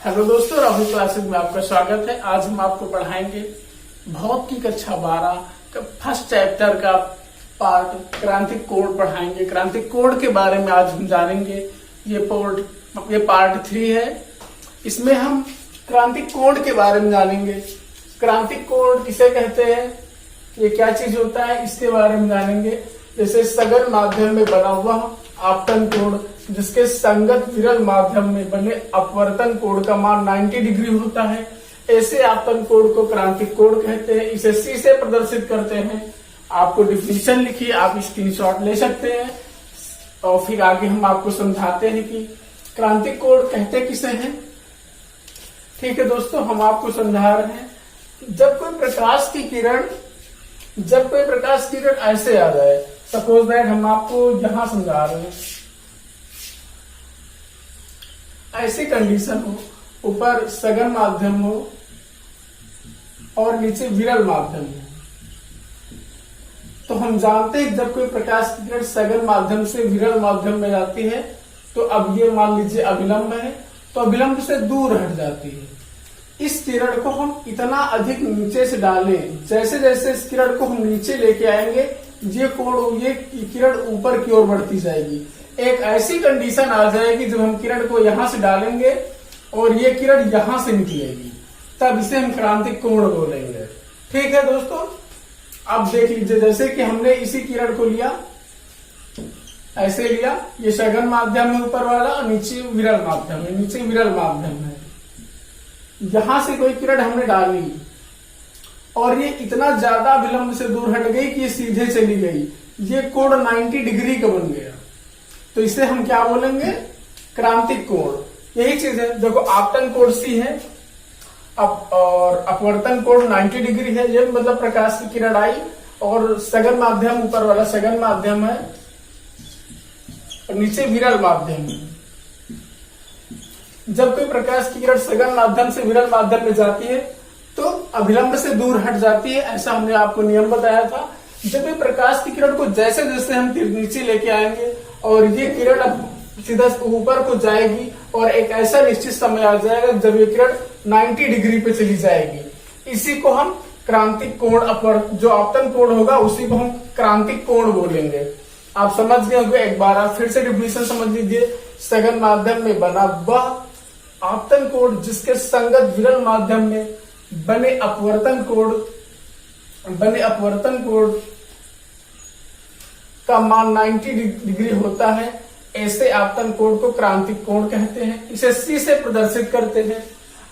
Hello दोस्तों, Rahul classes में आपका स्वागत है। आज हम आपको पढ़ाएंगे भौत की कक्षा 12 का फर्स्ट चैप्टर का पार्ट क्रांतिक कोड पढ़ाएंगे। क्रांतिक कोड के बारे में आज हम जानेंगे। ये पार्ट 3 है। इसमें हम क्रांतिक कोड के बारे में जानेंगे। क्रांतिक कोड किसे कहते हैं, ये क्या चीज होता है, इसके बारे में जानेंगे। जैसे सघन माध्यम में बना हुआ आपतन कोण जिसके संगत विरल माध्यम में बने अपवर्तन कोण का मान 90 डिग्री होता है, ऐसे आपतन कोण को क्रांतिक कोण कहते हैं। इसे सी से प्रदर्शित करते हैं। आपको डिफिनेशन लिखिए, आप स्क्रीनशॉट ले सकते हैं और फिर आगे हम आपको समझाते हैं कि क्रांतिक कोण कहते किसे हैं। ठीक है दोस्तों, हम आपको समझा रहे हैं। जब कोई प्रकाश किरण ऐसे आ जाए, सपोज दैट हम आपको यहां समझा रहे हैं, ऐसी कंडीशन हो, ऊपर सघन माध्यम हो और नीचे विरल माध्यम हो, तो हम जानते हैं जब कोई प्रकाश की किरण सघन माध्यम से विरल माध्यम में जाती है तो अब ये मान लीजिए अभिलंब है, तो अभिलंब से दूर हट जाती है। इस किरण को हम इतना अधिक नीचे से डालें, जैसे जैसे इस किरण को हम नीचे लेके आएंगे ये किरण ऊपर की ओर बढ़ती जाएगी। एक ऐसी कंडीशन आ जाएगी जब हम किरण को यहां से डालेंगे और ये किरण यहां से निकलेगी, तब इसे हम क्रांतिक कोण बोलेंगे। ठीक है दोस्तों, अब देख लीजिए, जैसे कि हमने इसी किरण को लिया, ऐसे लिया, ये सघन माध्यम है ऊपर वाला और नीचे विरल माध्यम है, नीचे विरल माध्यम है। यहां से कोई किरण हमने डाली और ये इतना ज्यादा विलंब से दूर हट गई कि ये सीधे चली गई, ये कोण 90 डिग्री का बन गया, तो इसे हम क्या बोलेंगे, क्रांतिक कोण। यही चीज है। देखो, आपतन कोण सी है और अपवर्तन कोण 90 डिग्री है। ये मतलब प्रकाश की किरण आई और सघन माध्यम ऊपर वाला सघन माध्यम है और नीचे विरल माध्यम है। जब कोई प्रकाश की किरण सघन माध्यम से विरल माध्यम में जाती है तो अभिलंब से दूर हट जाती है, ऐसा हमने आपको नियम बताया था। जब ये प्रकाश की किरण को जैसे जैसे हम नीचे लेके आएंगे और ये किरण अब सीधा ऊपर को जाएगी और एक ऐसा निश्चित समय आ जाएगा जब ये किरण 90 डिग्री पे चली जाएगी। इसी को हम क्रांतिक कोण, जो आपतन कोण होगा उसी को हम क्रांतिक कोण बोलेंगे। आप समझ गए होंगे। एक बार आप फिर से डिफिनेशन समझ लीजिए। सघन माध्यम में बना वह आपतन कोण जिसके संगत विरल माध्यम में बने अपवर्तन कोण का मान 90 डिग्री होता है, ऐसे आपतन कोण को क्रांतिक कोण कहते हैं। इसे सी से प्रदर्शित करते हैं।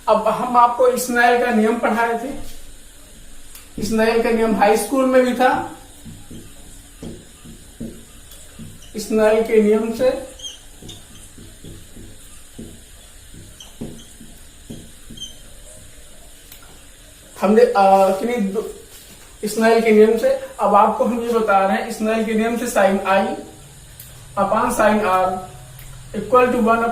अब हम आपको स्नेल का नियम पढ़ाए थे। स्नेल का नियम हाई स्कूल में भी था। स्नेल के नियम से हमने स्नेल के नियम से, अब आपको हम ये बता रहे हैं, स्नेल के नियम से sine I upon sine R equal to 1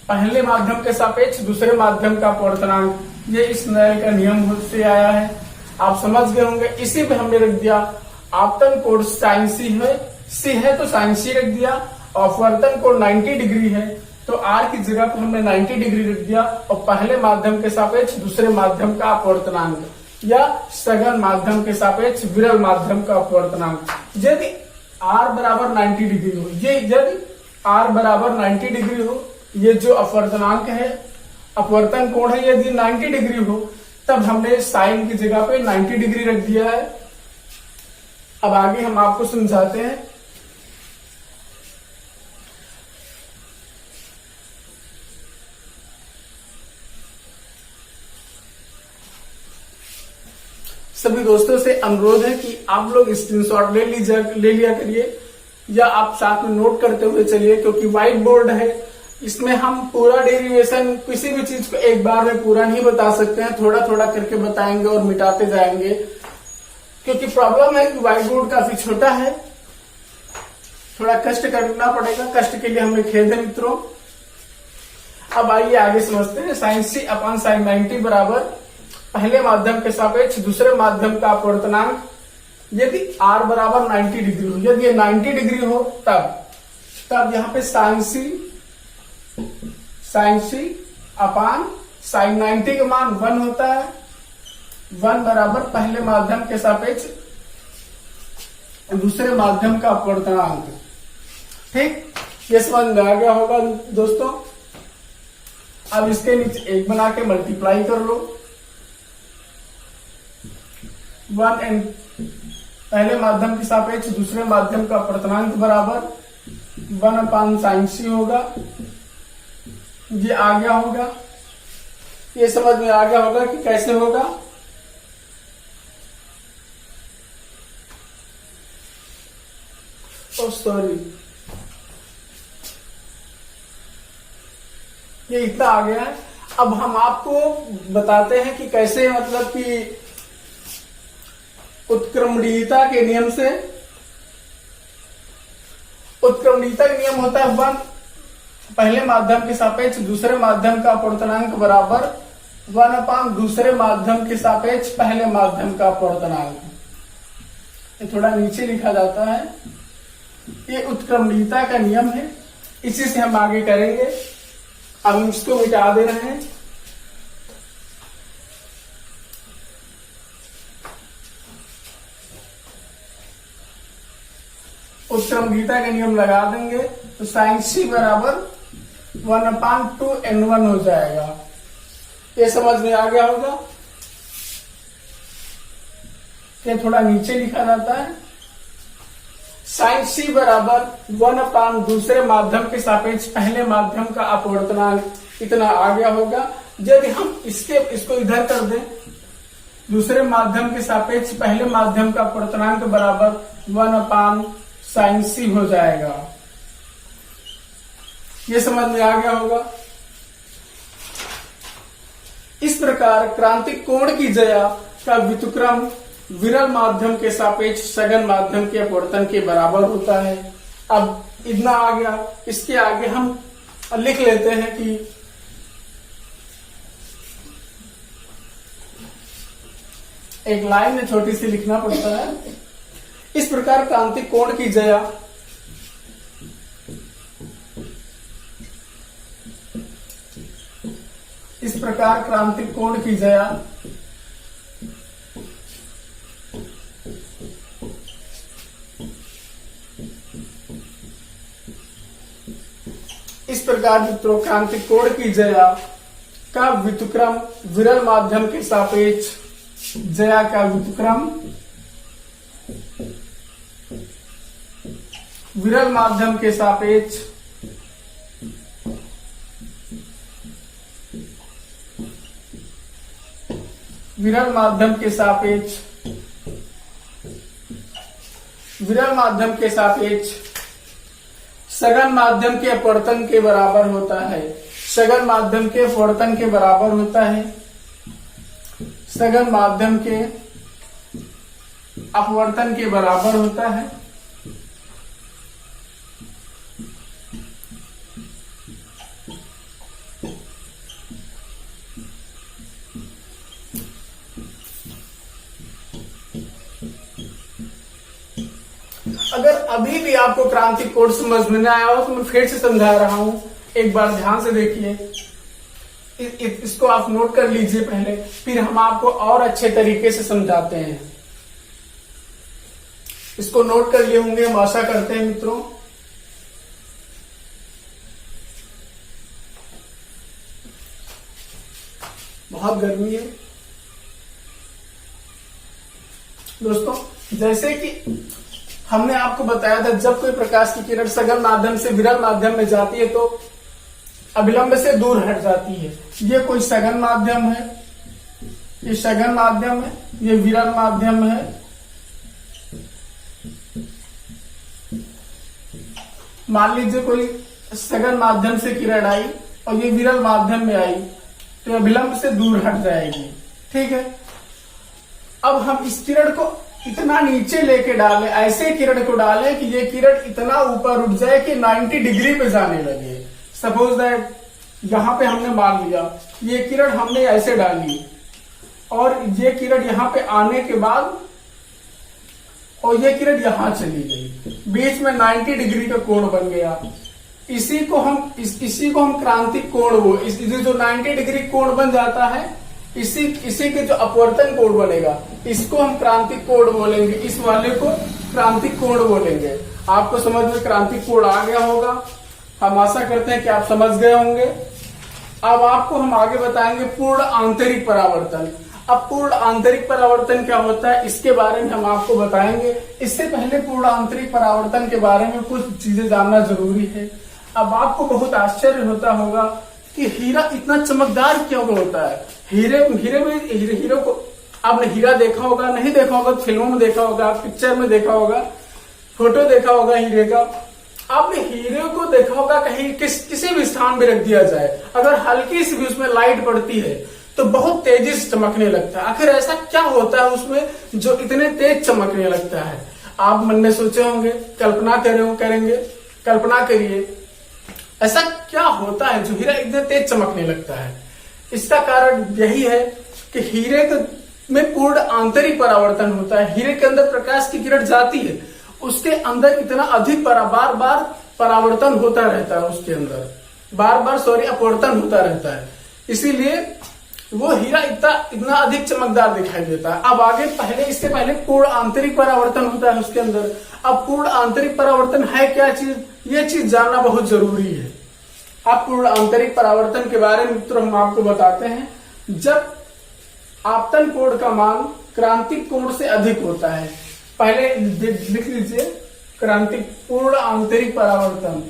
पहले माध्यम के सापेक्ष दूसरे माध्यम का अपवर्तनांक, ये स्नेल का नियम से आया है। आप समझ गए होंगे। इसी पे हमने रख दिया आपतन कोण साइन सी है तो साइन सी रख दिया, अपवर्तन कोण 90 डिग्री है तो आर की जगह पर हमने 90 डिग्री रख दिया और पहले माध्यम के सापेक्ष दूसरे माध्यम का अपवर्तनांक या सघन माध्यम के सापेक्ष विरल माध्यम का अपवर्तनांक। यदि आर बराबर 90 डिग्री हो, यदि आर बराबर 90 डिग्री हो, ये जो अपवर्तनांक है, अपवर्तन कोण है, यदि 90 डिग्री हो, तब हमने साइन की जगह पे 90 डिग्री रख दिया है। अब आगे हम आपको समझाते हैं। सभी दोस्तों से अनुरोध है कि आप लोग स्क्रीनशॉट ले लिया करिए या आप साथ में नोट करते हुए चलिए, क्योंकि व्हाइट बोर्ड है। इसमें हम पूरा डेरिवेशन किसी भी चीज को एक बार में पूरा नहीं बता सकते हैं, थोड़ा थोड़ा करके बताएंगे और मिटाते जाएंगे, क्योंकि प्रॉब्लम है कि व्हाइट बोर्ड काफी छोटा है, थोड़ा कष्ट करना पड़ेगा। कष्ट के लिए हमें खेद है मित्रों। अब आइए आगे समझते हैं। साइन सी अपान साइन 90 बराबर पहले माध्यम के सापेक्ष दूसरे माध्यम का अपवर्तनांक यदि r बराबर 90 डिग्री हो, यदि ये 90 डिग्री हो तब यहाँ पे साइन साइन सी अपान साइन 90 का मान 1 होता है। 1 बराबर पहले माध्यम के सापेक्ष दूसरे माध्यम का अपवर्तनांक। ठीक, ये समझ में आ गया होगा दोस्तों। अब इसके नीचे 1 बना के मल्टीप्लाई कर लो। 1 एंड पहले माध्यम के सापेक्ष दूसरे माध्यम का अपवर्तनांक बराबर 1 अपान साइन सी होगा। ये आ गया होगा, ये समझ में आ गया होगा कि कैसे होगा। सॉरी, ये इतना आ गया है। अब हम आपको बताते हैं कि कैसे, मतलब कि उत्क्रमणीयता के नियम से, उत्क्रमणीयता का नियम होता है 1 पहले माध्यम के सापेक्ष दूसरे माध्यम का अपवर्तनांक बराबर 1 अपान दूसरे माध्यम के सापेक्ष पहले माध्यम का अपवर्तनांक। ये थोड़ा नीचे लिखा जाता है, ये उत्क्रमणीयता का नियम है, इसी से हम आगे करेंगे। अब हम इसको मिटा दे रहे हैं। उत्क्रमणीयता का नियम लगा देंगे तो साइन सी बराबर 1 अपान 2n1 हो जाएगा। ये समझ में आ गया होगा। ये थोड़ा नीचे लिखा जाता है, साइन सी बराबर 1 अपान दूसरे माध्यम के सापेक्ष पहले माध्यम का अपवर्तनांक, इतना आ गया होगा। यदि हम इसको इधर कर दें, दूसरे माध्यम के सापेक्ष पहले माध्यम का अपवर्तनांक बराबर 1 अपान साइन सी हो जाएगा। ये समझ में आ गया होगा। इस प्रकार क्रांतिक कोण की ज्या का व्युत्क्रम विरल माध्यम के सापेक्ष सघन माध्यम के अपवर्तन के बराबर होता है। अब इतना आ गया, इसके आगे हम लिख लेते हैं कि एक लाइन में छोटी सी लिखना पड़ता है। इस प्रकार क्रांतिक कोण की ज्या इस प्रकार क्रांतिक कोण की ज्या इस प्रकार मित्रों क्रांतिक कोण की ज्या का व्युत्क्रम विरल माध्यम के सापेक्ष ज्या का व्युत्क्रम विरल माध्यम के सापेक्ष विरल माध्यम के सापेक्ष विरल माध्यम के सापेक्ष सघन माध्यम के अपवर्तन के बराबर होता है। सघन माध्यम के अपवर्तन के बराबर होता है। सघन माध्यम के अपवर्तन के बराबर होता है। अगर अभी भी आपको क्रांतिक कोण समझ में नहीं आया हो तो मैं फिर से समझा रहा हूं, एक बार ध्यान से देखिए। इसको आप नोट कर लीजिए पहले, फिर हम आपको और अच्छे तरीके से समझाते हैं। इसको नोट कर लिए होंगे, हम आशा करते हैं मित्रों। बहुत गर्मी है दोस्तों। जैसे कि हमने आपको बताया था, जब कोई प्रकाश की किरण सघन माध्यम से विरल माध्यम में जाती है तो अभिलंब से दूर हट जाती है। ये कोई सघन माध्यम है, ये सघन माध्यम है, ये विरल माध्यम है। मान लीजिए कोई सघन माध्यम से किरण आई और ये विरल माध्यम में आई तो अभिलंब से दूर हट जाएगी। ठीक है। अब हम इस किरण को इतना नीचे लेके डालें, ऐसे किरण को डालें कि ये किरण इतना ऊपर उठ जाए कि 90 डिग्री पे जाने लगे। सपोज दैट यहां पे हमने मान लिया ये किरण हमने ऐसे डाली और ये किरण यहां पे आने के बाद और ये किरण यहां चली गई, बीच में 90 डिग्री का कोण बन गया। इसी को हम क्रांतिक कोण जो 90 डिग्री कोण बन जाता है, इसी के जो अपवर्तन कोण बनेगा, इसको हम क्रांतिक कोण बोलेंगे, इस वाले को क्रांतिक कोण बोलेंगे। आपको समझ में क्रांतिक कोण आ गया होगा, हम आशा करते हैं कि आप समझ गए होंगे। अब आपको हम आगे बताएंगे पूर्ण आंतरिक परावर्तन। अब पूर्ण आंतरिक परावर्तन क्या होता है, इसके बारे में हम आपको बताएंगे। इससे पहले पूर्ण आंतरिक परावर्तन के बारे में कुछ चीजें जानना जरूरी है। अब आपको बहुत आश्चर्य होता होगा कि हीरा इतना चमकदार क्यों होता है। हीरे को आपने हीरा देखा होगा, नहीं देखा होगा, फिल्मों में देखा होगा, पिक्चर में देखा होगा, फोटो देखा होगा हीरे का। आपने हीरे को देखा होगा कहीं किसी भी स्थान में रख दिया जाए, अगर हल्की सी भी उसमें लाइट पड़ती है तो बहुत तेजी से चमकने लगता है। आखिर ऐसा क्या होता है उसमें जो इतने तेज चमकने लगता है? आप मन में सोचे होंगे, कल्पना करिए ऐसा क्या होता है जो हीरा इतने तेज चमकने लगता है। इसका कारण यही है कि हीरे में पूर्ण आंतरिक परावर्तन होता है। हीरे के अंदर प्रकाश की किरण जाती है, उसके अंदर इतना अधिक बार बार परावर्तन होता रहता है, उसके अंदर अपवर्तन होता रहता है, इसीलिए वो हीरा इतना अधिक चमकदार दिखाई देता है। अब आगे इससे पहले पूर्ण आंतरिक परावर्तन होता है उसके अंदर। अब पूर्ण आंतरिक परावर्तन है क्या चीज, ये चीज जानना बहुत जरूरी है। अब पूर्ण आंतरिक परावर्तन के बारे में मित्रों हम आपको बताते हैं। जब आपतन कोण का मान क्रांतिक कोण से अधिक होता है, पहले लिख लीजिए क्रांतिक पूर्ण आंतरिक परावर्तन,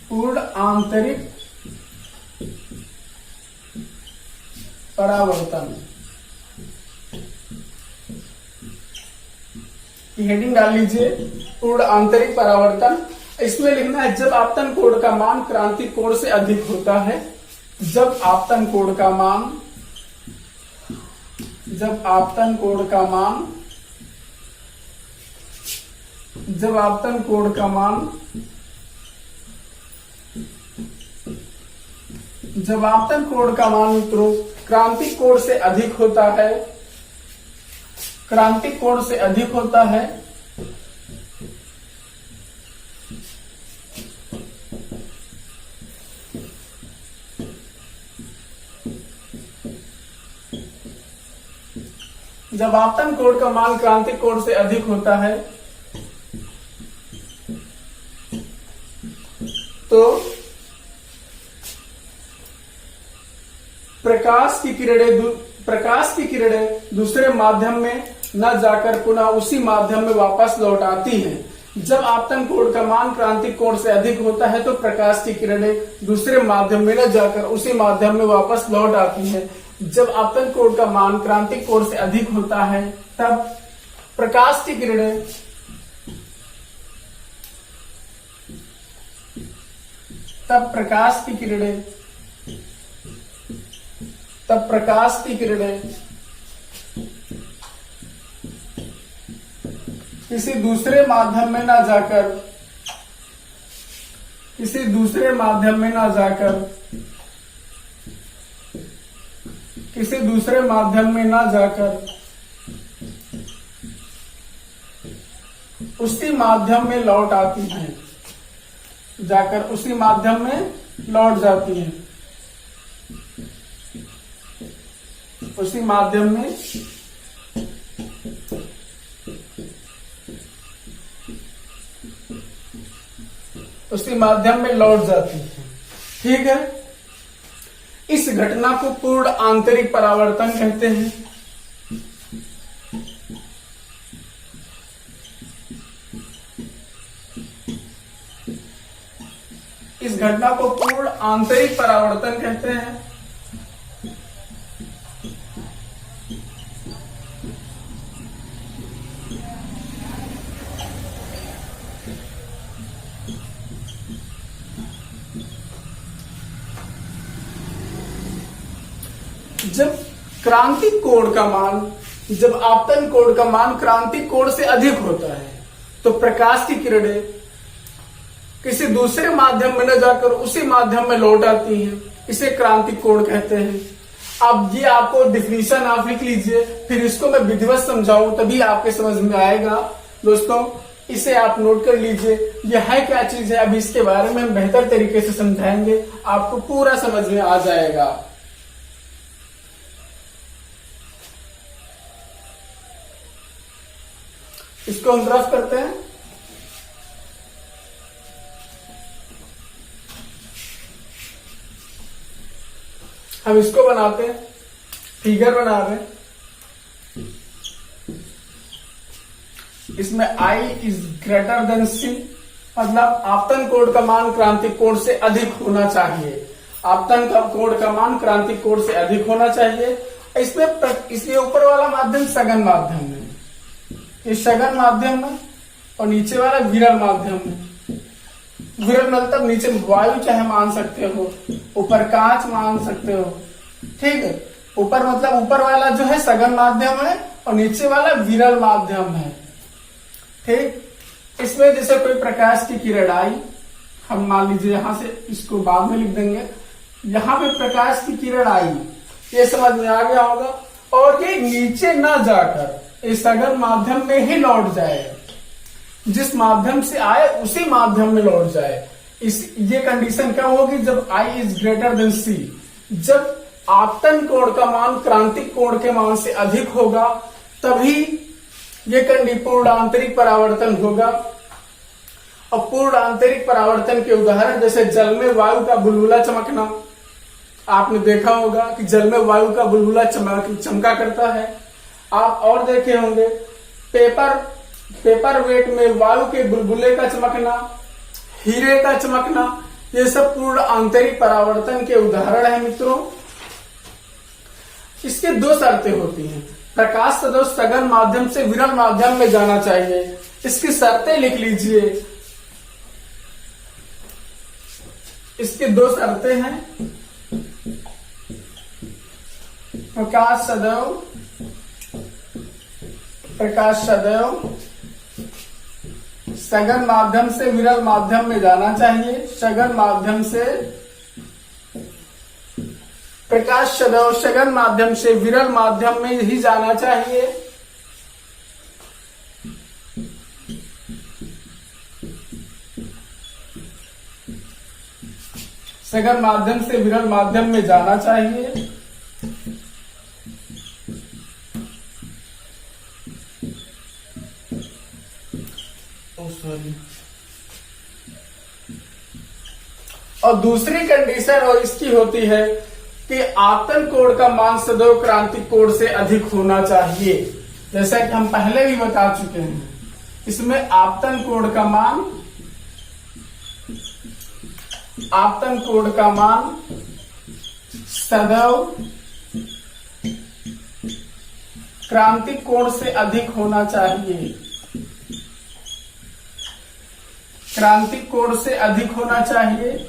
पूर्ण आंतरिक परावर्तन की हेडिंग डाल लीजिए, पूर्ण आंतरिक परावर्तन। इसमें लिखना है जब आपतन कोण का मान क्रांतिक कोण से अधिक होता है। जब आपतन कोण का मान जब आपतन कोण का मान मित्रों क्रांतिक कोण से अधिक होता है, क्रांतिक कोण से अधिक होता है, जब आपतन कोण का मान क्रांतिक कोण से अधिक होता है तो प्रकाश की किरणें दूसरे माध्यम में न जाकर पुनः उसी माध्यम में वापस लौट आती हैं। जब आपतन कोण का मान क्रांतिक कोण से अधिक होता है तो प्रकाश की किरणें दूसरे माध्यम में न जाकर उसी माध्यम में वापस लौट आती हैं। जब आपतन कोण का मान क्रांतिक कोण से अधिक होता है तब प्रकाश की किरणें किसी दूसरे माध्यम में न जाकर उसी माध्यम में लौट आती हैं, उसी माध्यम में लौट जाती हैं, उसी माध्यम में लौट जाती है। ठीक है, इस घटना को पूर्ण आंतरिक परावर्तन कहते हैं। इस घटना को पूर्ण आंतरिक परावर्तन कहते हैं। जब क्रांतिक कोण का मान, जब आपतन कोण का मान क्रांतिक कोण से अधिक होता है तो प्रकाश की किरणें किसी दूसरे माध्यम में न जाकर उसी माध्यम में लौट आती हैं, इसे क्रांतिक कोण कहते हैं। अब ये आपको डिफिनीशन आप लिख लीजिए, फिर इसको मैं विधिवत समझाऊं तभी आपके समझ में आएगा। दोस्तों, इसे आप नोट कर लीजिए। ये है क्या चीज है, अभी इसके बारे में हम बेहतर तरीके से समझाएंगे, आपको पूरा समझ में आ जाएगा। इसको हम रफ करते हैं। हम इसको बनाते हैं, फिगर बना रहे हैं। इसमें I is greater than C, मतलब आपतन कोण का मान क्रांतिक कोण से अधिक होना चाहिए। आपतन का कोण का मान क्रांतिक कोण से अधिक होना चाहिए। इसलिए ऊपर वाला माध्यम सघन माध्यम है, ये सघन माध्यम है, और नीचे वाला विरल माध्यम है। विरल मतलब नीचे वायु चाहे मान सकते हो, ऊपर कांच मान सकते हो, ठीक है। ऊपर मतलब ऊपर वाला जो है सघन माध्यम है और नीचे वाला विरल माध्यम है, ठीक। इसमें जैसे कोई प्रकाश की किरण आई, हम मान लीजिए यहां से इसको बाद में लिख देंगे, यहां पे प्रकाश की किरण आई, ये समझ में आ गया होगा, और ये नीचे ना जाकर इस सघन माध्यम में ही लौट जाए, जिस माध्यम से आए उसी माध्यम में लौट जाए। ये कंडीशन क्या होगी, जब I is greater than C, जब आपतन कोण का मान क्रांतिक कोण के मान से अधिक होगा, तभी ये पूर्ण आंतरिक परावर्तन होगा। और पूर्ण आंतरिक परावर्तन के उदाहरण जैसे जल में वायु का बुलबुला चमकना, आपने देखा होगा कि जल में वायु का बुलबुला चमका करता है। आप और देखे होंगे पेपर वेट में वायु के बुलबुले का चमकना, हीरे का चमकना, ये सब पूर्ण आंतरिक परावर्तन के उदाहरण है मित्रों। इसके दो शर्तें होती हैं, प्रकाश सदोष सघन माध्यम से विरल माध्यम में जाना चाहिए। इसकी शर्तें लिख लीजिए, इसकी दो शर्तें हैं। प्रकाश सदैव सघन माध्यम से विरल माध्यम में जाना चाहिए। सघन माध्यम से प्रकाश सदैव सघन माध्यम से विरल माध्यम में ही जाना चाहिए। सघन माध्यम से विरल माध्यम में जाना चाहिए। और दूसरी कंडीशन और इसकी होती है कि आपतन कोण का मान सदैव क्रांतिक कोण से अधिक होना चाहिए। जैसा कि हम पहले भी बता चुके हैं, इसमें आपतन कोण का मान सदैव क्रांतिक कोण से अधिक होना चाहिए। क्रांतिक कोण से अधिक होना चाहिए।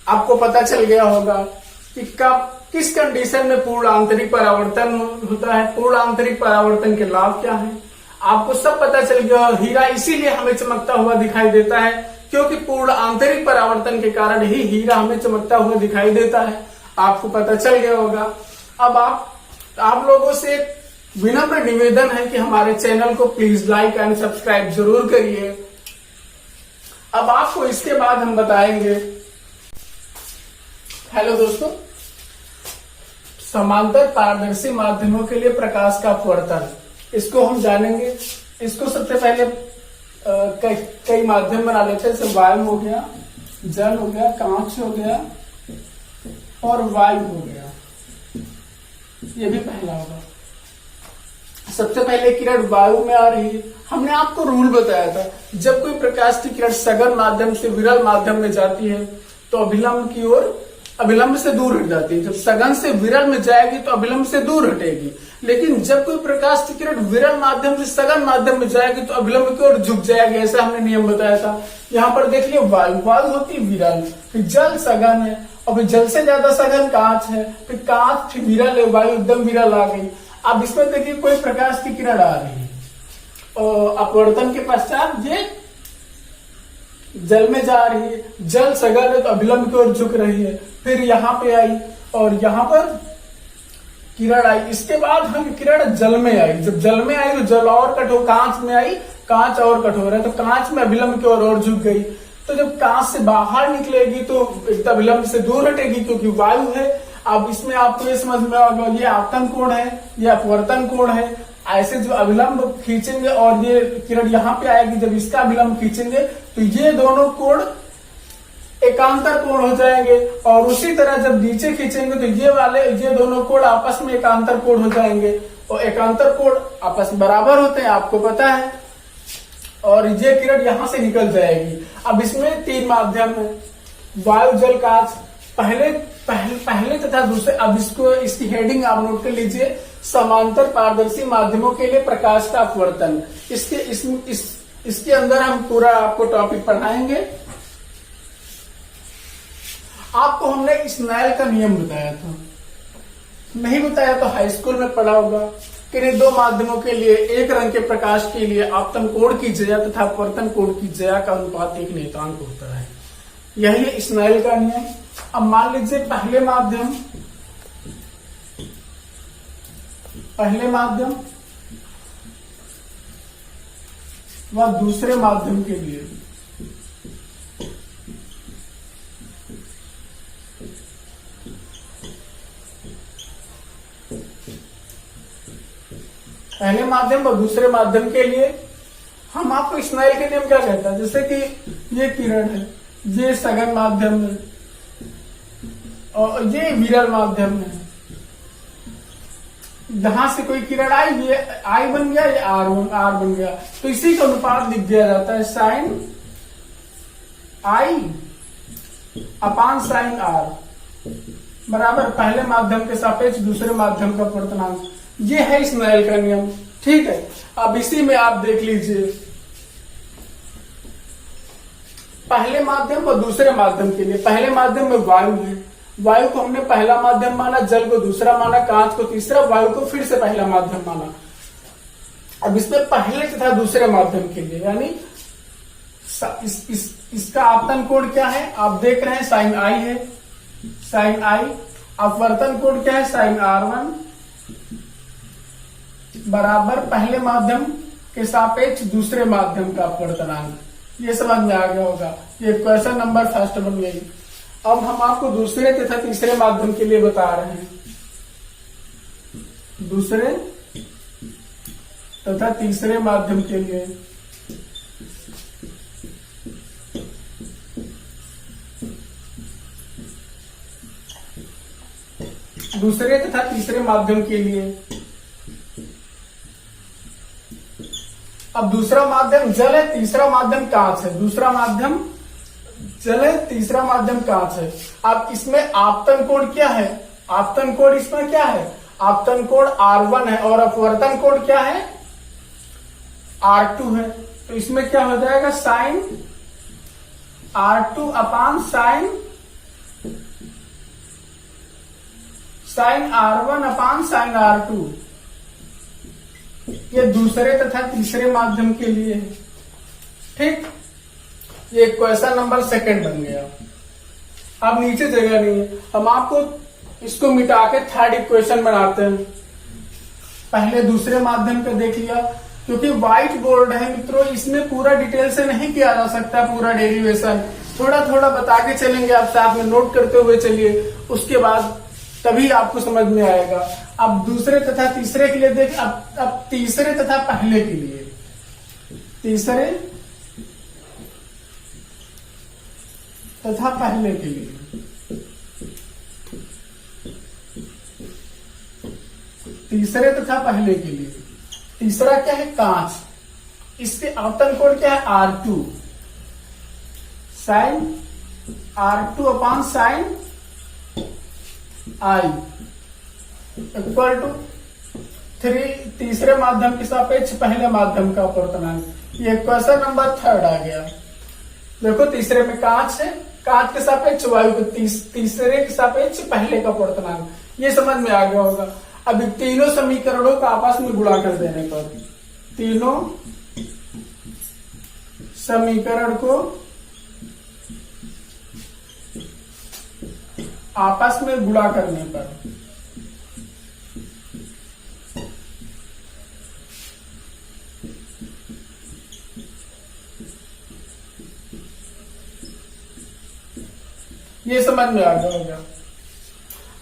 आपको पता चल गया होगा कि कब किस कंडीशन में पूर्ण आंतरिक परावर्तन होता है, पूर्ण आंतरिक परावर्तन के लाभ क्या हैं। आपको सब पता चल गया। हीरा इसीलिए हमें चमकता हुआ दिखाई देता है क्योंकि पूर्ण आंतरिक परावर्तन के कारण ही हीरा हमें चमकता हुआ दिखाई देता है। आपको पता चल गया होगा। अब आप लोगों से विनम्र निवेदन है कि हमारे चैनल को प्लीज लाइक एंड सब्सक्राइब जरूर करिए। अब आपको इसके बाद हम बताएंगे, हेलो दोस्तों, समांतर पारदर्शी माध्यमों के लिए प्रकाश का अपवर्तन, इसको हम जानेंगे। इसको सबसे पहले कई माध्यम बना लेते हैं। जैसे वायु हो गया, जल हो गया, कांच हो गया और वायु हो गया, ये भी पहला होगा। सबसे पहले किरण वायु में आ रही है। हमने आपको रूल बताया था, जब कोई प्रकाश की किरण सघन माध्यम से विरल माध्यम में जाती है तो अभिलंब की ओर, अभिलंब से दूर हट जाती है। जब सघन से विरल में जाएगी तो अभिलंब से दूर हटेगी। लेकिन जब कोई प्रकाश की किरण विरल माध्यम से सघन माध्यम में जाएगी तो अभिलंब की ओर झुक जाएगी, ऐसा हमने नियम बताया था। यहाँ पर देख लियो वायु वायु होती है विरल, फिर जल सघन है, और फिर जल से ज्यादा सघन कांच है, फिर कांच फिर विरल है, वायु एकदम विरल आ गई। अब इसमें देखिए कोई प्रकाश की किरण आ रही है और अपवर्तन के पश्चात ये जल में जा रही है, जल सघन है तो अभिलंब की ओर झुक रही है, फिर यहाँ पे आई और यहाँ पर किरण आई। इसके बाद हम किरण जल में आई, जब जल में आई तो जल और कठोर, कांच में आई कांच और कठोर है तो कांच में अभिलंब की ओर और झुक गई। तो जब कांच से बाहर निकलेगी तो एकदम अभिलंब से दूर हटेगी क्योंकि वायु है। अब इसमें आपको ये समझ में आएगा ये आपतन कोण है, ये अपवर्तन कोण है। ऐसे जो अभिलंब खींचेंगे और ये किरण यहाँ पे आएगी, जब इसका अभिलंब खींचेंगे तो ये दोनों कोण एकांतर कोण हो जाएंगे, और उसी तरह जब नीचे खींचेंगे तो ये दोनों कोण आपस में एकांतर कोण हो जाएंगे, और एकांतर कोण आपस में बराबर होते हैं, आपको पता है। और ये किरण यहां से निकल जाएगी। अब इसमें 3 माध्यम है, वायु जल कांच, पहले तथा दूसरे। अब इसकी हेडिंग आप नोट कर लीजिए, समांतर पारदर्शी माध्यमों के लिए प्रकाश का अपवर्तन। इसके अंदर हम पूरा आपको टॉपिक पढ़ाएंगे। आपको हमने स्नेल का नियम बताया था, नहीं बताया तो हाई स्कूल में पढ़ा होगा कि 2 माध्यमों के लिए एक रंग के प्रकाश के लिए आपतन कोण की जया तथा अपवर्तन कोण की जया का अनुपात एक नियतांक होता है। यही है स्नेल का नियम। अब मान लीजिए पहले माध्यम व दूसरे माध्यम के लिए पहले माध्यम और दूसरे माध्यम के लिए हम आपको स्नेल के नियम क्या कहता है, जैसे कि ये किरण है, ये सघन माध्यम है और ये विरल माध्यम है। जहां से कोई किरण आई, ये आई बन गया, ये आर बन गया, तो इसी का अनुपात लिख दिया जाता है साइन आई अपान साइन आर बराबर पहले माध्यम के सापेक्ष दूसरे माध्यम का अपवर्तनांक। ये है स्नेल का नियम, ठीक है। अब इसी में आप देख लीजिए पहले माध्यम और दूसरे माध्यम के लिए। पहले माध्यम में वायु है, वायु को हमने पहला माध्यम माना, जल को दूसरा माना, कांच को तीसरा, वायु को फिर से पहला माध्यम माना। अब इसमें पहले तथा दूसरे माध्यम के लिए यानी इसका आपतन कोण क्या है आप देख रहे हैं, साइन आई है, साइन आई। अपवर्तन कोण क्या है, साइन R1 बराबर पहले माध्यम के सापेक्ष दूसरे माध्यम का अपवर्तनांक। ये समझ में आ गया होगा, ये क्वेश्चन नंबर फर्स्ट बन गई। अब हम आपको दूसरे तथा तीसरे माध्यम के लिए बता रहे हैं। दूसरे तथा तीसरे माध्यम के लिए दूसरे तथा तीसरे माध्यम के लिए अब दूसरा माध्यम जल है, तीसरा माध्यम कांच है। दूसरा माध्यम जल है, तीसरा माध्यम कांच है। अब इसमें आपतन कोण क्या है, आपतन कोण इसमें क्या है, आपतन कोण R1 है और अपवर्तन कोण क्या है, R2 है। तो इसमें क्या हो जाएगा, sine R2 upon sine R1 upon sine R2। ये दूसरे तथा तीसरे माध्यम के लिए है, ठीक। ये क्वेश्चन नंबर सेकंड बन गया। अब नीचे जगह नहीं है, हम आपको इसको मिटा के थर्ड इक्वेशन बनाते हैं। पहले दूसरे माध्यम पे देख लिया, क्योंकि व्हाइट बोर्ड है मित्रों, इसमें पूरा डिटेल से नहीं किया जा सकता पूरा डेरिवेशन, थोड़ा थोड़ा बता के चलेंगे, आप साथ में नोट करते हुए चलिए, उसके बाद तभी आपको समझ में आएगा। अब दूसरे तथा तीसरे के लिए देख, अब तीसरे तथा पहले के लिए, तीसरे तथा पहले के लिए, तीसरे तथा पहले के लिए। तीसरा क्या है, कांच, इसके आपतन कोण क्या है, R2 sine R2 upon sine I equal to तीसरे माध्यम के सापेक्ष पहले माध्यम का अपवर्तनांक। ये क्वेश्चन नंबर 3 आ गया। देखो तीसरे में कांच है, कांच के सापेक्ष वायु के तीसरे के सापेक्ष पहले का अपवर्तनांक, ये समझ में आ गया होगा। अब तीनों समीकरणों का आपस में गुणा कर देने पर, तीनों समीकरण को आपस में गुणा करने पर ये समझ में आ गया होगा।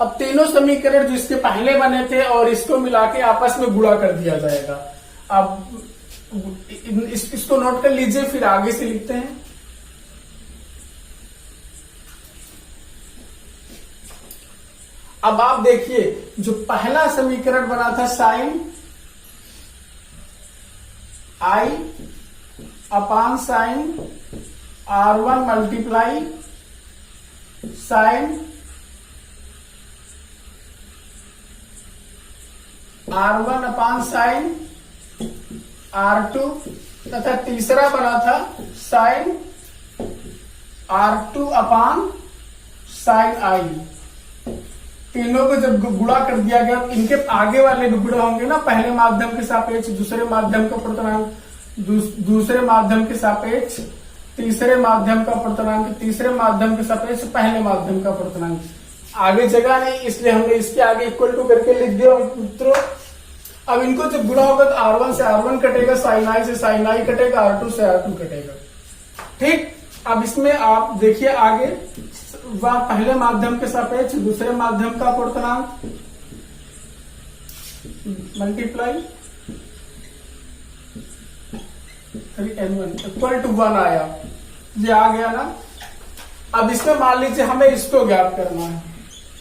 अब तीनों समीकरण जो इसके पहले बने थे और इसको मिला के आपस में गुणा कर दिया जाएगा। अब इसको नोट कर लीजिए, फिर आगे से लिखते हैं। अब आप देखिए जो पहला समीकरण बना था साइन आई upon sine R1 multiply sine R1 upon sine R2 तथा तीसरा बना था साइन R2 अपान साइन आई। तीनों को जब गुणा कर दिया गया, इनके आगे वाले भी गुणा होंगे ना, पहले माध्यम के सापेक्ष दूसरे माध्यम का अपवर्तनांक, दूसरे माध्यम के सापेक्ष तीसरे माध्यम का अपवर्तनांक, तीसरे माध्यम के सापेक्ष पहले माध्यम का अपवर्तनांक। आगे जगह नहीं, इसलिए हमने इसके आगे इक्वल टू करके लिख दिया मित्रों। अब इनको जब गुणा होगा तो R1 से R1 कटेगा, साइन आई से साइन आई कटेगा, R2 से R2 कटेगा। ठीक, अब इसमें आप देखिए आगे, वह पहले माध्यम के सापेक्ष दूसरे माध्यम का अपवर्तनांक मल्टीप्लाई 3n1 इक्वल टू 1 आया, ये आ गया ना। अब इसमें मान लीजिए हमें इसको ज्ञात करना है,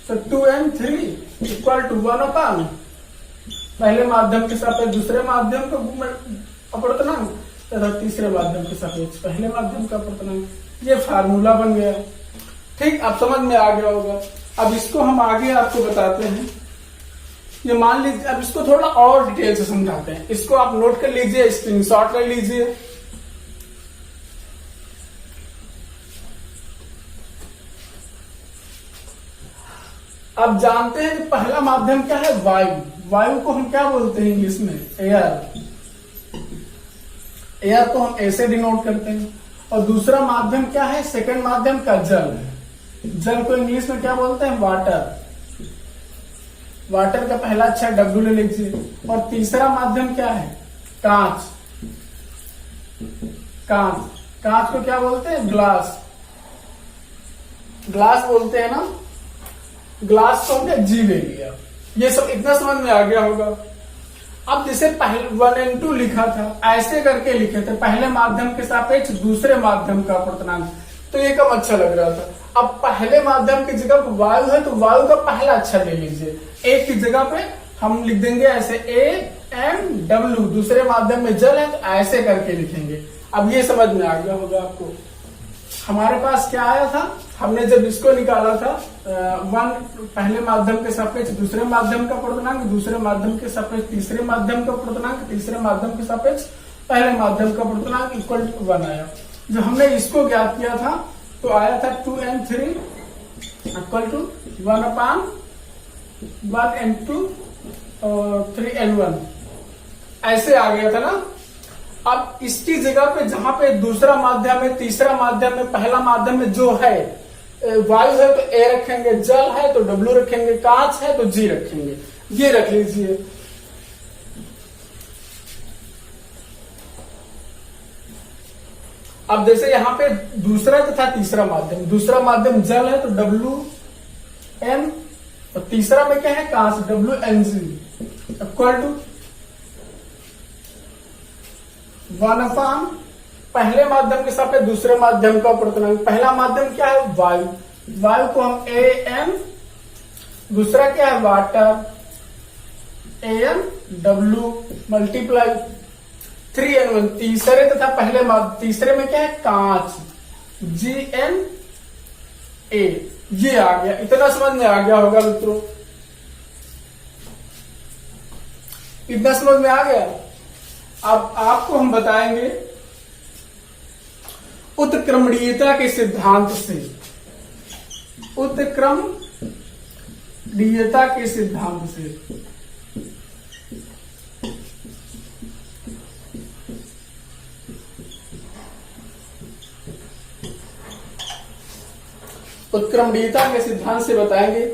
तो 2n3 इक्वल टू 1 अपान पहले माध्यम के सापेक्ष दूसरे माध्यम का अपवर्तनांक तथा तीसरे माध्यम के सापेक्ष पहले माध्यम का अपवर्तनांक। ये फार्मूला बन गया। ठीक, अब समझ में आ गया होगा। अब इसको हम आगे आपको बताते हैं। ये मान लीजिए, अब इसको थोड़ा और डिटेल से समझाते हैं। इसको आप नोट कर लीजिए, स्क्रीनशॉट ले लीजिए। अब जानते हैं कि पहला माध्यम क्या है, वायु। वायु को हम क्या बोलते हैं इंग्लिश में, एयर। एयर को हम ऐसे डिनोट करते हैं। और दूसरा माध्यम क्या है, सेकंड माध्यम का जल है। जल को इंग्लिश में क्या बोलते हैं, वाटर। वाटर का पहला अक्षर W ले लीजिए। और तीसरा माध्यम क्या है, कांच। कांच, कांच को क्या बोलते हैं, ग्लास। ग्लास बोलते हैं ना, ग्लास को हमने G ले लिया। ये सब इतना समझ में आ गया होगा। अब जैसे पहले 1 and 2 लिखा था, ऐसे करके लिखे थे, पहले माध्यम के सापेक्ष दूसरे माध्यम का अपवर्तनांक, तो ये कम अच्छा लग रहा था। अब पहले माध्यम की जगह वायु है तो वायु का पहला अक्षर ले लीजिए। एक की जगह पे हम लिख देंगे ऐसे AMW, दूसरे माध्यम में जल है तो ऐसे करके लिखेंगे। अब ये समझ में आ गया होगा आपको। हमारे पास क्या आया था, हमने जब इसको निकाला था, 1 पहले माध्यम के सापेक्ष दूसरे माध्यम का अपवर्तनांक, दूसरे माध्यम के सापेक्ष तीसरे माध्यम का अपवर्तनांक, तीसरे माध्यम के सापेक्ष पहले माध्यम का अपवर्तनांक इक्वल टू 1 आया। जब हमने इसको ज्ञात किया था तो आया था 2n3 equal to 1 upon 1n2 और 3n1, ऐसे आ गया था ना। अब इसकी जगह पे जहां पे दूसरा माध्यम है, तीसरा माध्यम है, पहला माध्यम में जो है वायु है तो A रखेंगे, जल है तो W रखेंगे, कांच है तो G रखेंगे। ये रख लीजिए। अब जैसे यहां पे दूसरा तथा तीसरा माध्यम, दूसरा माध्यम जल है तो WN और तीसरा में क्या है, कांच, WNG इक्वल टू 1 अपान पहले माध्यम के साथ दूसरे माध्यम का अपवर्तनांक। पहला माध्यम क्या है, वायु। वायु को हम AM, दूसरा क्या है, वाटर, AMW मल्टीप्लाई 3n1, तीसरे तथा पहले तीसरे में क्या है, कांच, GNA। ये आ गया, इतना समझ में आ गया होगा मित्रों। इतना समझ में आ गया। अब आपको हम बताएंगे उत्क्रमणीयता के सिद्धांत से, उत्क्रमणीयता के सिद्धांत से। उत्क्रमणीयता के सिद्धांत से बताएंगे।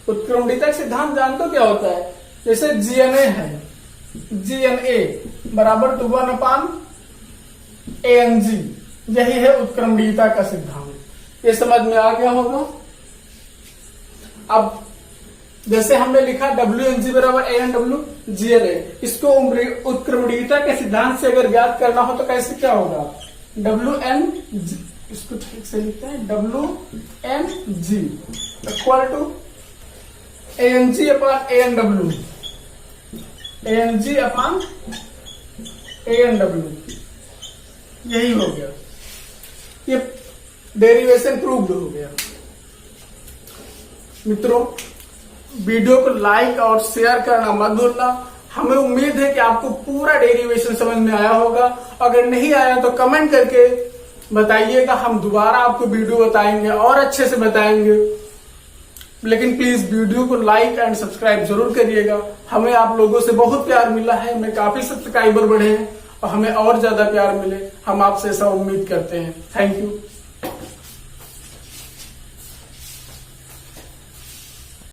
उत्क्रमणीयता का सिद्धांत जानते हो क्या होता है? जैसे GNA है, GNA बराबर टू 1/ANG, यही है उत्क्रमणीयता का सिद्धांत। ये समझ में आ गया होगा। अब जैसे हमने लिखा WNG बराबर ANW GNA, इसको उत्क्रमणीयता के सिद्धांत से अगर ज्ञात करना हो तो कैसे क्या होगा? WNG, इसको ठीक से लिखते हैं, WNG equal to ANG upon ANW, ANG upon ANW, यही हो गया। ये डेरिवेशन प्रूव्ड हो गया। मित्रों, वीडियो को लाइक और शेयर करना मत भूलना। हमें उम्मीद है कि आपको पूरा डेरिवेशन समझ में आया होगा। अगर नहीं आया तो कमेंट करके बताइएगा, हम दोबारा आपको वीडियो बताएंगे और अच्छे से बताएंगे। लेकिन प्लीज वीडियो को लाइक एंड सब्सक्राइब जरूर करिएगा। हमें आप लोगों से बहुत प्यार मिला है, हमें काफी सब्सक्राइबर बढ़े हैं और हमें और ज्यादा प्यार मिले, हम आपसे ऐसा उम्मीद करते हैं। Thank you.